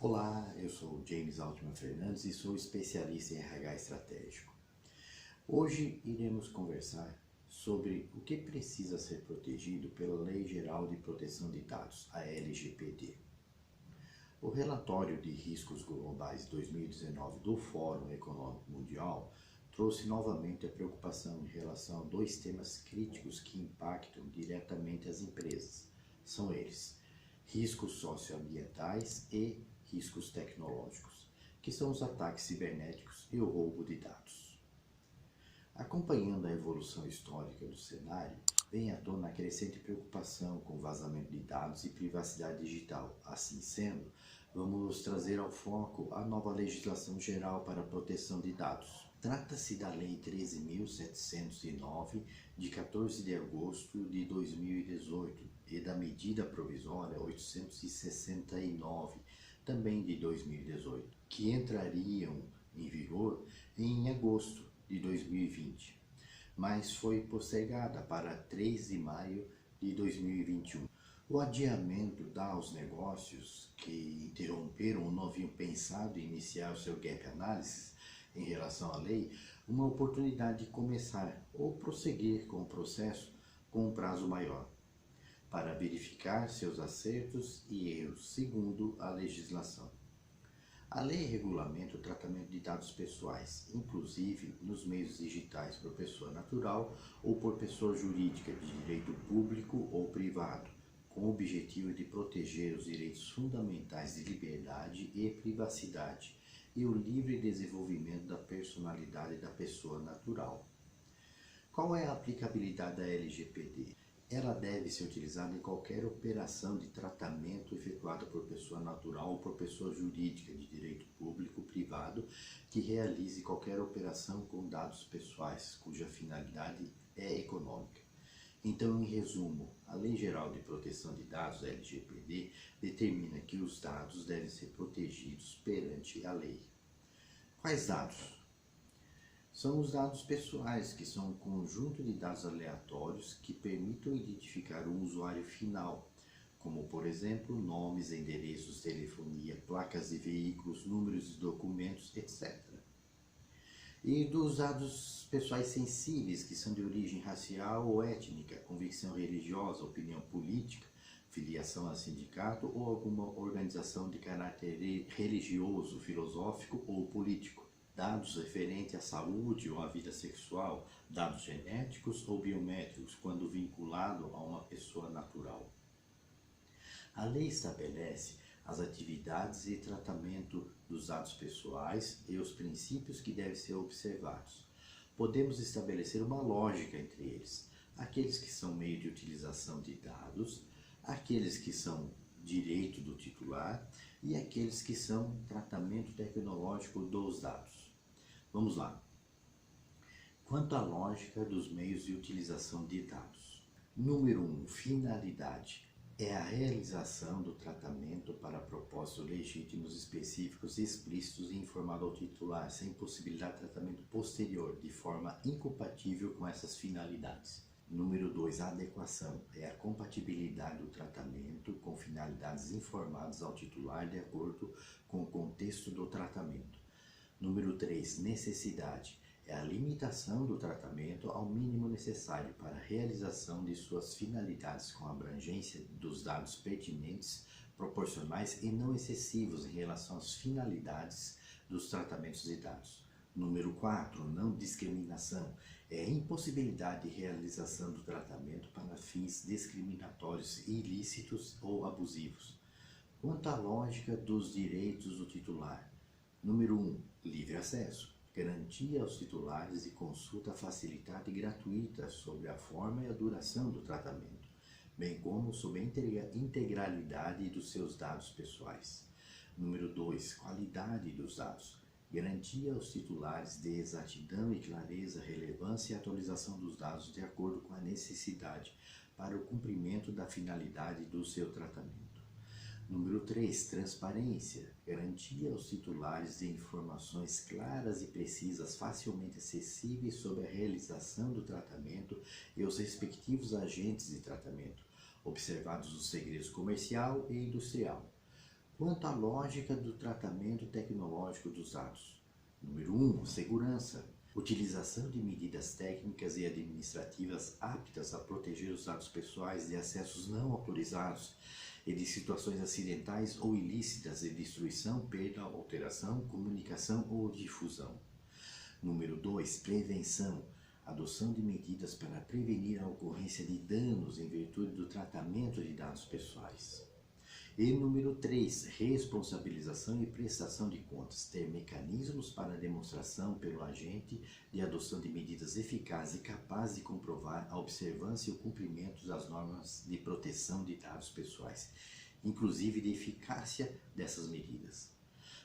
Olá, eu sou James Altman Fernandes e sou especialista em RH estratégico. Hoje iremos conversar sobre o que precisa ser protegido pela Lei Geral de Proteção de Dados, a LGPD. O relatório de riscos globais 2019 do Fórum Econômico Mundial trouxe novamente a preocupação em relação a dois temas críticos que impactam diretamente as empresas. São eles: riscos socioambientais e riscos tecnológicos, que são os ataques cibernéticos e o roubo de dados. Acompanhando a evolução histórica do cenário, vem à tona a crescente preocupação com vazamento de dados e privacidade digital. Assim sendo, vamos trazer ao foco a nova legislação geral para a proteção de dados. Trata-se da Lei 13.709, de 14 de agosto de 2018, e da Medida Provisória 869, também de 2018, que entrariam em vigor em agosto de 2020, mas foi postergada para 3 de maio de 2021. O adiamento dá aos negócios que interromperam ou não haviam pensado em iniciar o seu gap analysis em relação à lei uma oportunidade de começar ou prosseguir com o processo com um prazo maior, para verificar seus acertos e erros segundo a legislação. A lei regulamenta o tratamento de dados pessoais, inclusive nos meios digitais por pessoa natural ou por pessoa jurídica de direito público ou privado, com o objetivo de proteger os direitos fundamentais de liberdade e privacidade e o livre desenvolvimento da personalidade da pessoa natural. Qual é a aplicabilidade da LGPD? Ela deve ser utilizada em qualquer operação de tratamento efetuada por pessoa natural ou por pessoa jurídica de direito público ou privado que realize qualquer operação com dados pessoais cuja finalidade é econômica. Então, em resumo, a Lei Geral de Proteção de Dados, a LGPD, determina que os dados devem ser protegidos perante a lei. Quais dados? São os dados pessoais, que são um conjunto de dados aleatórios que permitam identificar o usuário final, como, por exemplo, nomes, endereços, telefonia, placas de veículos, números de documentos, etc. E dos dados pessoais sensíveis, que são de origem racial ou étnica, convicção religiosa, opinião política, filiação a sindicato ou alguma organização de caráter religioso, filosófico ou político. Dados referentes à saúde ou à vida sexual, dados genéticos ou biométricos, quando vinculado a uma pessoa natural. A lei estabelece as atividades e tratamento dos dados pessoais e os princípios que devem ser observados. Podemos estabelecer uma lógica entre eles: aqueles que são meio de utilização de dados, aqueles que são direito do titular e aqueles que são tratamento tecnológico dos dados. Vamos lá. Quanto à lógica dos meios de utilização de dados. Número 1. Finalidade. É a realização do tratamento para propósitos legítimos, específicos, explícitos e informado ao titular, sem possibilidade de tratamento posterior, de forma incompatível com essas finalidades. Número 2. Adequação. É a compatibilidade do tratamento com finalidades informadas ao titular de acordo com o contexto do tratamento. Número 3. Necessidade. É a limitação do tratamento ao mínimo necessário para a realização de suas finalidades com abrangência dos dados pertinentes, proporcionais e não excessivos em relação às finalidades dos tratamentos de dados. Número 4. Não discriminação. É a impossibilidade de realização do tratamento para fins discriminatórios, ilícitos ou abusivos. Quanto à lógica dos direitos do titular. Número 1. Livre acesso. Garantia aos titulares de consulta facilitada e gratuita sobre a forma e a duração do tratamento, bem como sobre a integralidade dos seus dados pessoais. Número 2. Qualidade dos dados. Garantia aos titulares de exatidão e clareza, relevância e atualização dos dados de acordo com a necessidade para o cumprimento da finalidade do seu tratamento. Número 3. Transparência. Garantia aos titulares de informações claras e precisas, facilmente acessíveis sobre a realização do tratamento e os respectivos agentes de tratamento, observados os segredos comercial e industrial. Quanto à lógica do tratamento tecnológico dos dados. Número 1, segurança. Utilização de medidas técnicas e administrativas aptas a proteger os dados pessoais de acessos não autorizados e de situações acidentais ou ilícitas de destruição, perda, alteração, comunicação ou difusão. Número 2, prevenção. Adoção de medidas para prevenir a ocorrência de danos em virtude do tratamento de dados pessoais. E número 3, responsabilização e prestação de contas. Ter mecanismos para demonstração pelo agente de adoção de medidas eficazes e capazes de comprovar a observância e o cumprimento das normas de proteção de dados pessoais, inclusive de eficácia dessas medidas.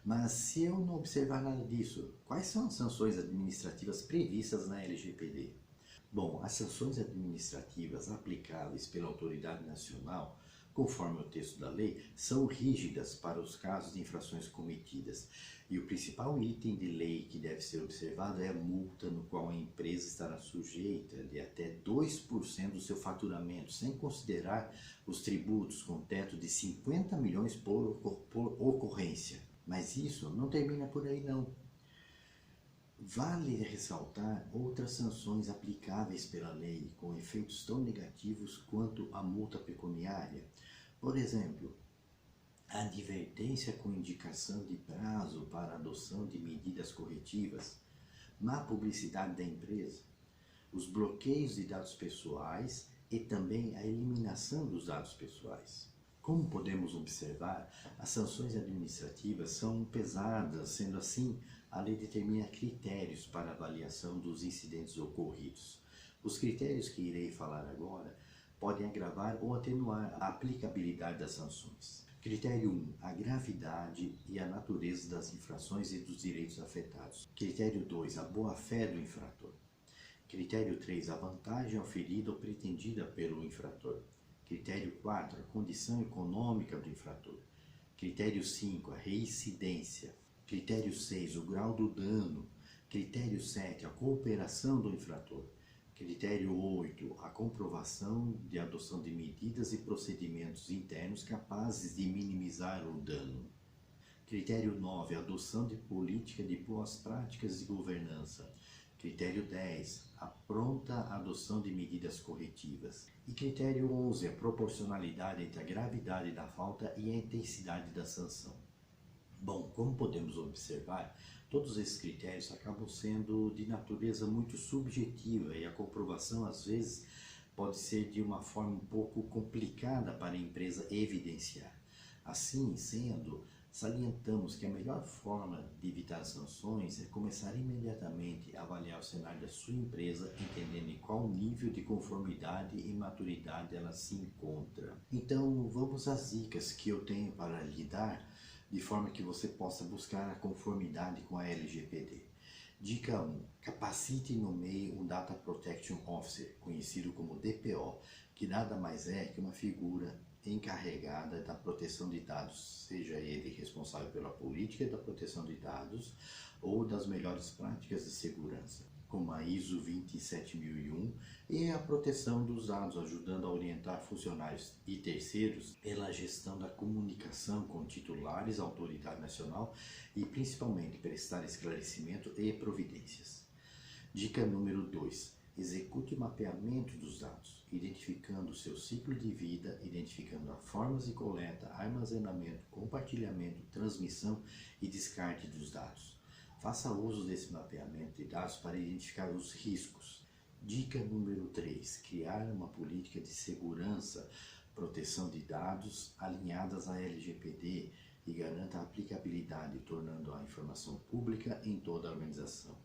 Mas se eu não observar nada disso, quais são as sanções administrativas previstas na LGPD? Bom, as sanções administrativas aplicáveis pela autoridade nacional, conforme o texto da lei, são rígidas para os casos de infrações cometidas. E o principal item de lei que deve ser observado é a multa, no qual a empresa estará sujeita de até 2% do seu faturamento, sem considerar os tributos com teto de 50 milhões por ocorrência. Mas isso não termina por aí não. Vale ressaltar outras sanções aplicáveis pela lei com efeitos tão negativos quanto a multa pecuniária. Por exemplo, a advertência com indicação de prazo para adoção de medidas corretivas, má publicidade da empresa, os bloqueios de dados pessoais e também a eliminação dos dados pessoais. Como podemos observar, as sanções administrativas são pesadas, sendo assim, a lei determina critérios para avaliação dos incidentes ocorridos. Os critérios que irei falar agora podem agravar ou atenuar a aplicabilidade das sanções. Critério 1. A gravidade e a natureza das infrações e dos direitos afetados. Critério 2. A boa-fé do infrator. Critério 3. A vantagem oferida ou pretendida pelo infrator. Critério 4, a condição econômica do infrator. Critério 5, a reincidência. Critério 6, o grau do dano. Critério 7, a cooperação do infrator. Critério 8, a comprovação de adoção de medidas e procedimentos internos capazes de minimizar o dano. Critério 9, a adoção de política de boas práticas de governança. Critério 10, a pronta adoção de medidas corretivas. E critério 11, a proporcionalidade entre a gravidade da falta e a intensidade da sanção. Bom, como podemos observar, todos esses critérios acabam sendo de natureza muito subjetiva e a comprovação, às vezes, pode ser de uma forma um pouco complicada para a empresa evidenciar. Assim sendo, salientamos que a melhor forma de evitar sanções é começar imediatamente a avaliar o cenário da sua empresa, entendendo em qual nível de conformidade e maturidade ela se encontra. Então, vamos às dicas que eu tenho para lhe dar, de forma que você possa buscar a conformidade com a LGPD. Dica 1. Capacite e nomeie um Data Protection Officer, conhecido como DPO, que nada mais é que uma figura encarregada da proteção de dados, seja ele responsável pela política da proteção de dados ou das melhores práticas de segurança, como a ISO 27001 e a proteção dos dados, ajudando a orientar funcionários e terceiros pela gestão da comunicação com titulares, autoridade nacional e principalmente prestar esclarecimento e providências. Dica número 2. Execute o mapeamento dos dados, identificando o seu ciclo de vida, identificando as formas de coleta, armazenamento, compartilhamento, transmissão e descarte dos dados. Faça uso desse mapeamento de dados para identificar os riscos. Dica número 3. Criar uma política de segurança, proteção de dados alinhadas à LGPD e garanta a aplicabilidade, tornando a informação pública em toda a organização.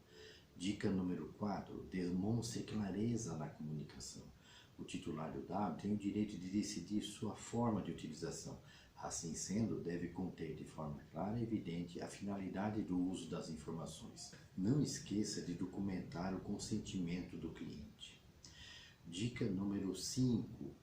Dica número 4. Demonstre clareza na comunicação. O titular do dado tem o direito de decidir sua forma de utilização. Assim sendo, deve conter de forma clara e evidente a finalidade do uso das informações. Não esqueça de documentar o consentimento do cliente. Dica número 5.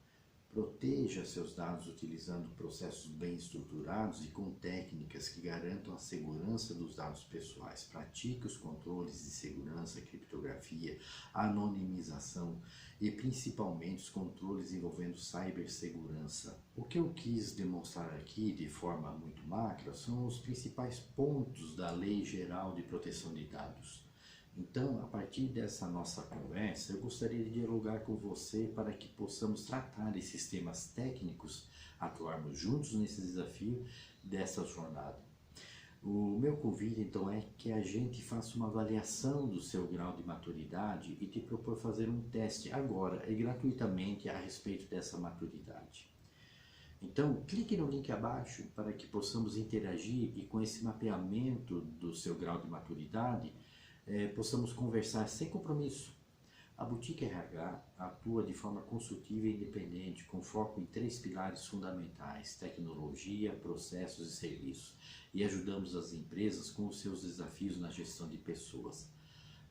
Proteja seus dados utilizando processos bem estruturados e com técnicas que garantam a segurança dos dados pessoais. Pratique os controles de segurança, criptografia, anonimização e principalmente os controles envolvendo cibersegurança. O que eu quis demonstrar aqui de forma muito macra são os principais pontos da Lei Geral de Proteção de Dados. Então, a partir dessa nossa conversa, eu gostaria de dialogar com você para que possamos tratar esses temas técnicos, atuarmos juntos nesse desafio dessa jornada. O meu convite, então, é que a gente faça uma avaliação do seu grau de maturidade e te propor fazer um teste agora e gratuitamente a respeito dessa maturidade. Então, clique no link abaixo para que possamos interagir e com esse mapeamento do seu grau de maturidade, possamos conversar sem compromisso. A Boutique RH atua de forma consultiva e independente, com foco em 3 pilares fundamentais: tecnologia, processos e serviços, e ajudamos as empresas com os seus desafios na gestão de pessoas.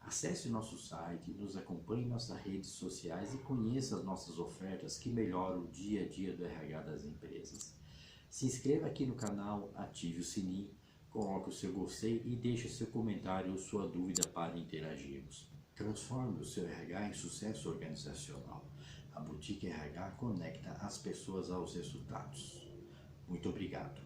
Acesse nosso site, nos acompanhe em nossas redes sociais e conheça as nossas ofertas que melhoram o dia a dia do RH das empresas. Se inscreva aqui no canal, ative o sininho, coloque o seu gostei e deixe seu comentário ou sua dúvida para interagirmos. Transforme o seu RH em sucesso organizacional. A Boutique RH conecta as pessoas aos resultados. Muito obrigado.